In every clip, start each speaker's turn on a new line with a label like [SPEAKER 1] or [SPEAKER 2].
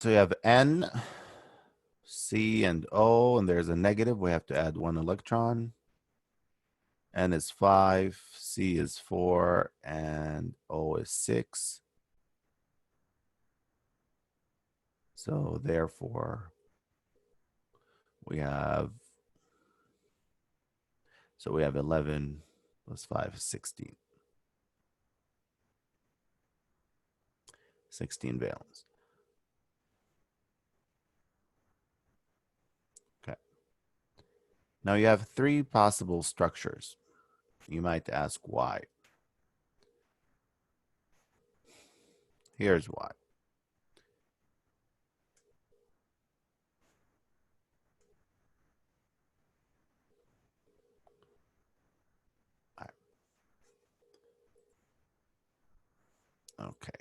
[SPEAKER 1] So you have N, C, and O, and there's a negative. We have to add one electron. N is 5, C is 4, and O is 6. So therefore, we have 11 plus 5 is 16. 16 valence. Okay. Now you have 3 possible structures. You might ask why. Here's why. Okay.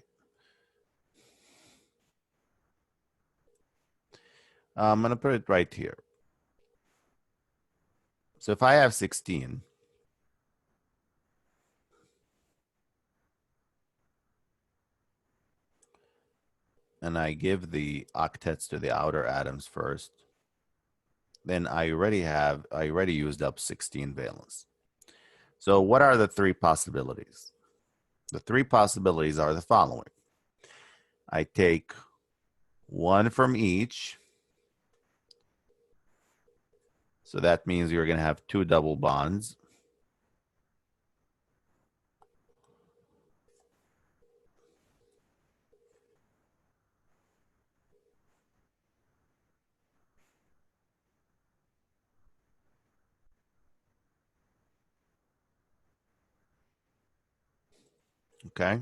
[SPEAKER 1] I'm going to put it right here. So if I have 16, and I give the octets to the outer atoms first, then I already used up 16 valence. So what are the 3 possibilities? The 3 possibilities are the following. I take 1 from each. So that means you're going to have 2 double bonds. Okay.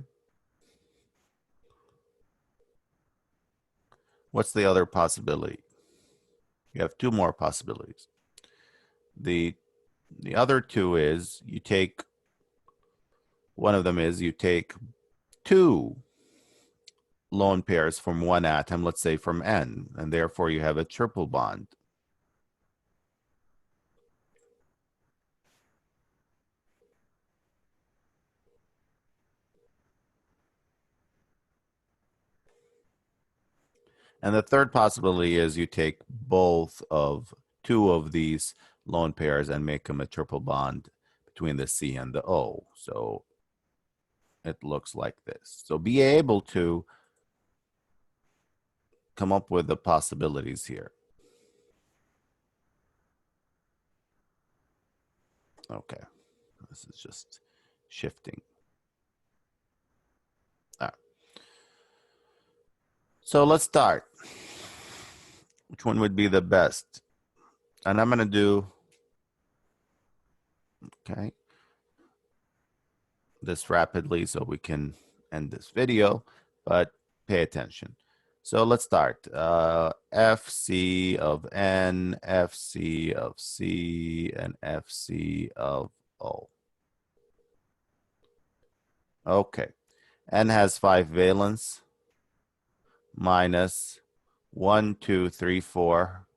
[SPEAKER 1] What's the other possibility? You have 2 more possibilities. The other 2 is you take, one of them is you take 2 lone pairs from one atom, let's say from N, and therefore you have a triple bond. And the third possibility is you take both of 2 of these lone pairs and make them a triple bond between the C and the O. So it looks like this. So be able to come up with the possibilities here. Okay, this is just shifting. All right. So let's start. Which one would be the best? And I'm going to do, okay, this rapidly so we can end this video, but pay attention. So let's start. FC of N, FC of C, and FC of O. Okay. N has 5 valence, minus 1, 2, 3, 4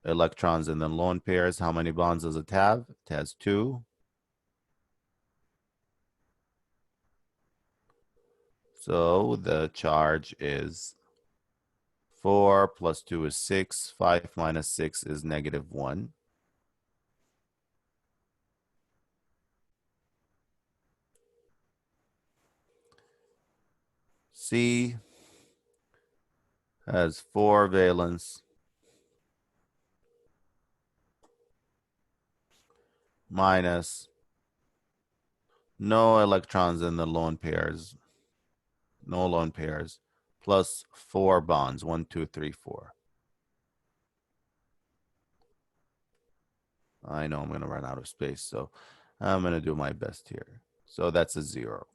[SPEAKER 1] electrons in the lone pairs. How many bonds does it have? It has 2. So the charge is 4 plus 2 is 6. 5 minus 6 is -1. C has 4 valence, minus no electrons in the lone pairs, no lone pairs, plus 4 bonds, 1, 2, 3, 4. I know I'm going to run out of space, so I'm going to do my best here. So that's a 0.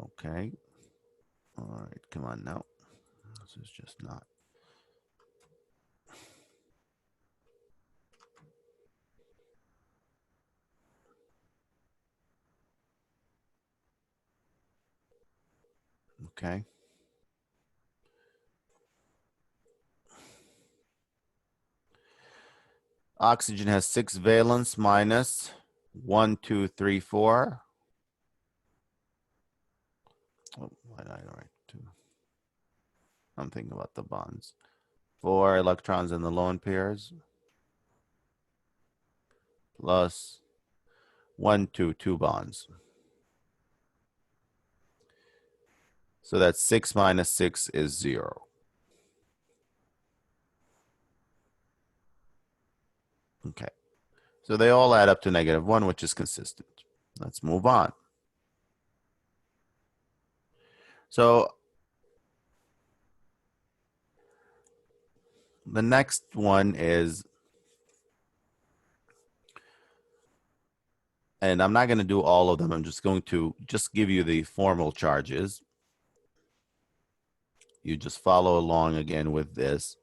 [SPEAKER 1] Okay. All right, come on now. This is just not. Okay. Oxygen has 6 valence minus 1, 2, 3, 4. Oh, why did I write 2? I'm thinking about the bonds. 4 electrons in the lone pairs plus 1, 2, 2 bonds. So that's 6 minus 6 is 0. Okay. So they all add up to -1, which is consistent. Let's move on. So the next one is, and I'm not going to do all of them. I'm just going to give you the formal charges. You just follow along again with this.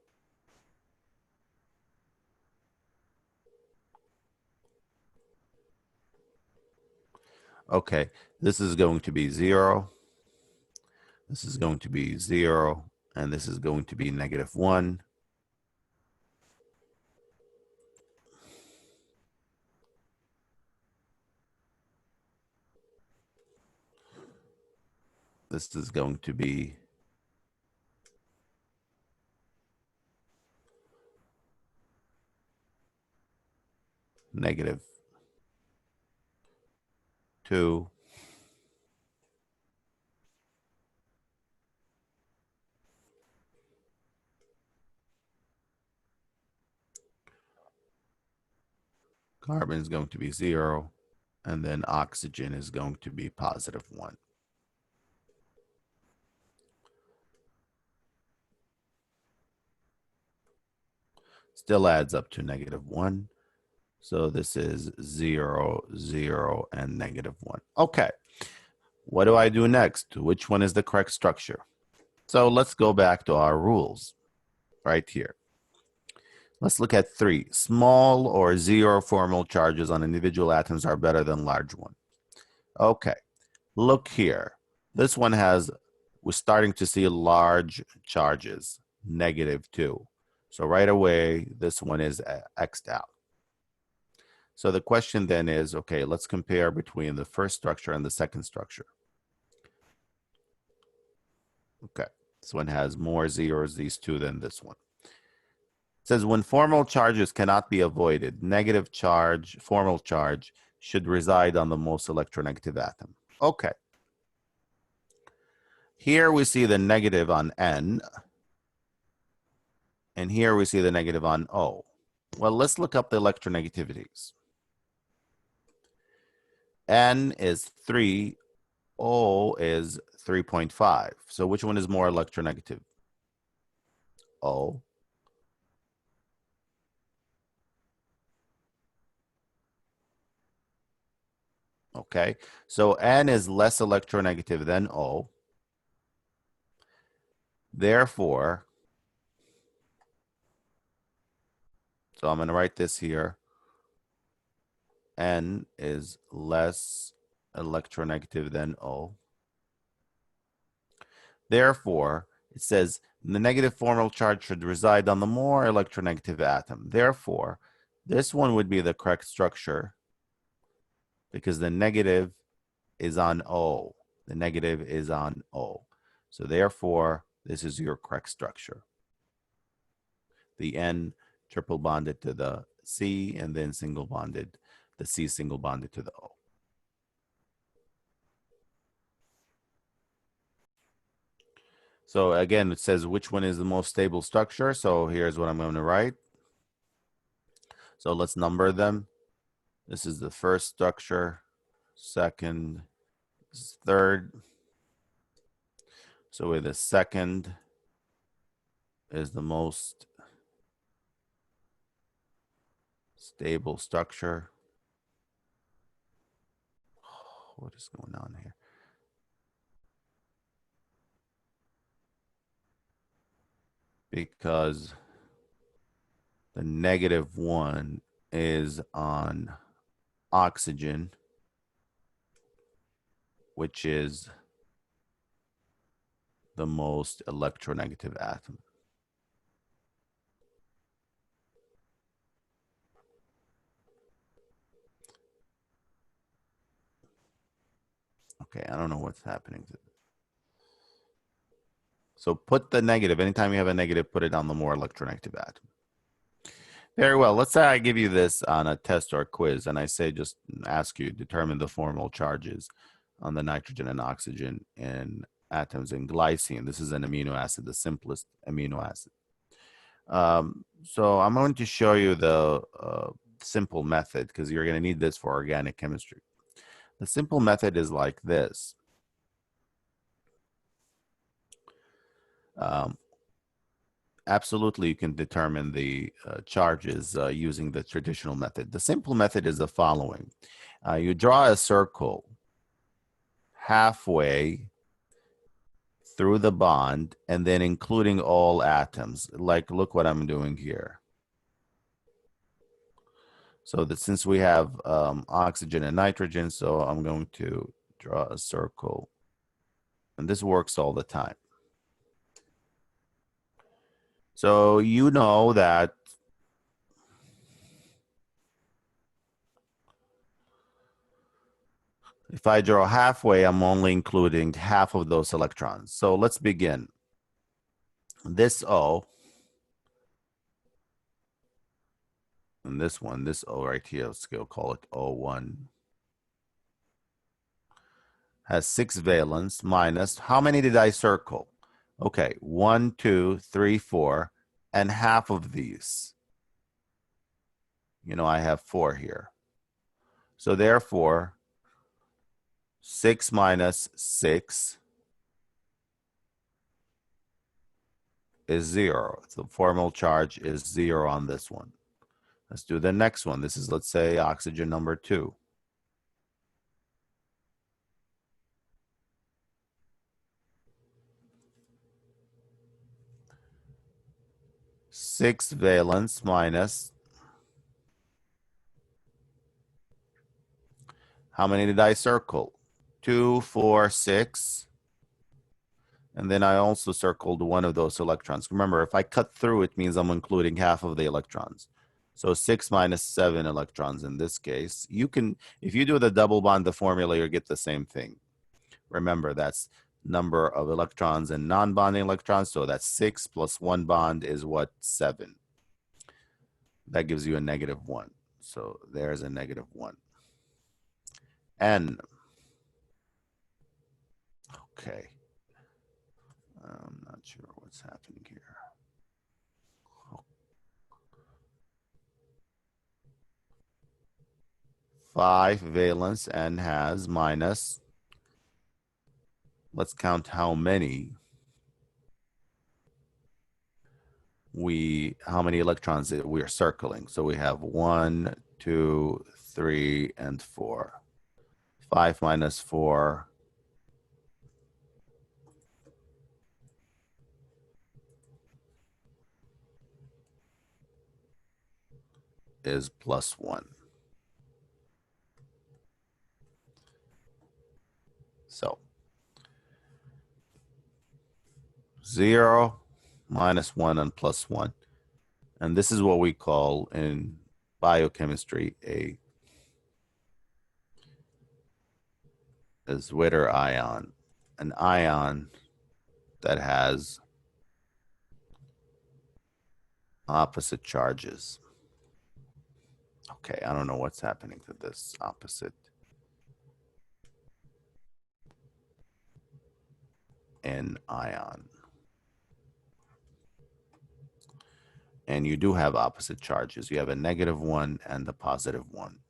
[SPEAKER 1] Okay, this is going to be 0. This is going to be 0. And this is going to be -1. This is going to be -2. Carbon is going to be 0. And then oxygen is going to be +1. Still adds up to -1. So this is 0, 0, and -1. Okay. What do I do next? Which one is the correct structure? So let's go back to our rules right here. Let's look at 3. Small or 0 formal charges on individual atoms are better than large ones. Okay. Look here. This one has, we're starting to see large charges, -2. So right away, this one is X'd out. So the question then is, okay, let's compare between the first structure and the second structure. Okay, this one has more zeros, these two, than this one. It says when formal charges cannot be avoided, negative charge, formal charge, should reside on the most electronegative atom. Okay. Here we see the negative on N, and here we see the negative on O. Well, let's look up the electronegativities. N is 3, O is 3.5. So which one is more electronegative? O. Okay, so N is less electronegative than O. Therefore, so I'm going to write this here. N is less electronegative than O. Therefore, it says the negative formal charge should reside on the more electronegative atom. Therefore, this one would be the correct structure because the negative is on O. The negative is on O. So therefore, this is your correct structure. The N triple bonded to the C and then single bonded, the C single bonded to the O. So again, it says which one is the most stable structure. So here's what I'm going to write. So let's number them. This is the first structure, second, third. So with the second is the most stable structure. What is going on here? Because the -1 is on oxygen, which is the most electronegative atom. Okay, I don't know what's happening. So put the negative, anytime you have a negative, put it on the more electronegative atom. Very well. Let's say I give you this on a test or a quiz, and I say just ask you determine the formal charges on the nitrogen and oxygen in atoms in glycine. This is an amino acid, the simplest amino acid. So I'm going to show you the simple method because you're going to need this for organic chemistry. The simple method is like this. Absolutely, you can determine the charges using the traditional method. The simple method is the following. You draw a circle halfway through the bond and then including all atoms. Like, look what I'm doing here. So that since we have oxygen and nitrogen, so I'm going to draw a circle. And this works all the time. So you know that if I draw halfway, I'm only including half of those electrons. So let's begin. This O, and this one, this O right here, let's go call it O1, has 6 valence minus, how many did I circle? Okay, 1, 2, 3, 4, and half of these. You know, I have 4 here. So therefore, 6 minus 6 is 0. The formal charge is 0 on this one. Let's do the next one. This is, let's say, oxygen number 2. Six valence minus, how many did I circle? 2, 4, 6. And then I also circled one of those electrons. Remember, if I cut through, it means I'm including half of the electrons. So 6 minus 7 electrons in this case. You can, if you do the double bond, the formula, you get the same thing. Remember, that's number of electrons and non-bonding electrons. So that's 6 plus 1 bond is what? 7. That gives you a -1. So there's a -1. N. Okay. I'm not sure what's happening here. Oh. 5 valence, N has minus. Let's count how many how many electrons we are circling. So we have 1, 2, 3, and 4. 5 minus 4 is +1. So 0 minus 1 and +1. And this is what we call in biochemistry a Zwitter ion, an ion that has opposite charges. Okay, I don't know what's happening to this opposite. An ion. And you do have opposite charges. You have a -1 and a +1.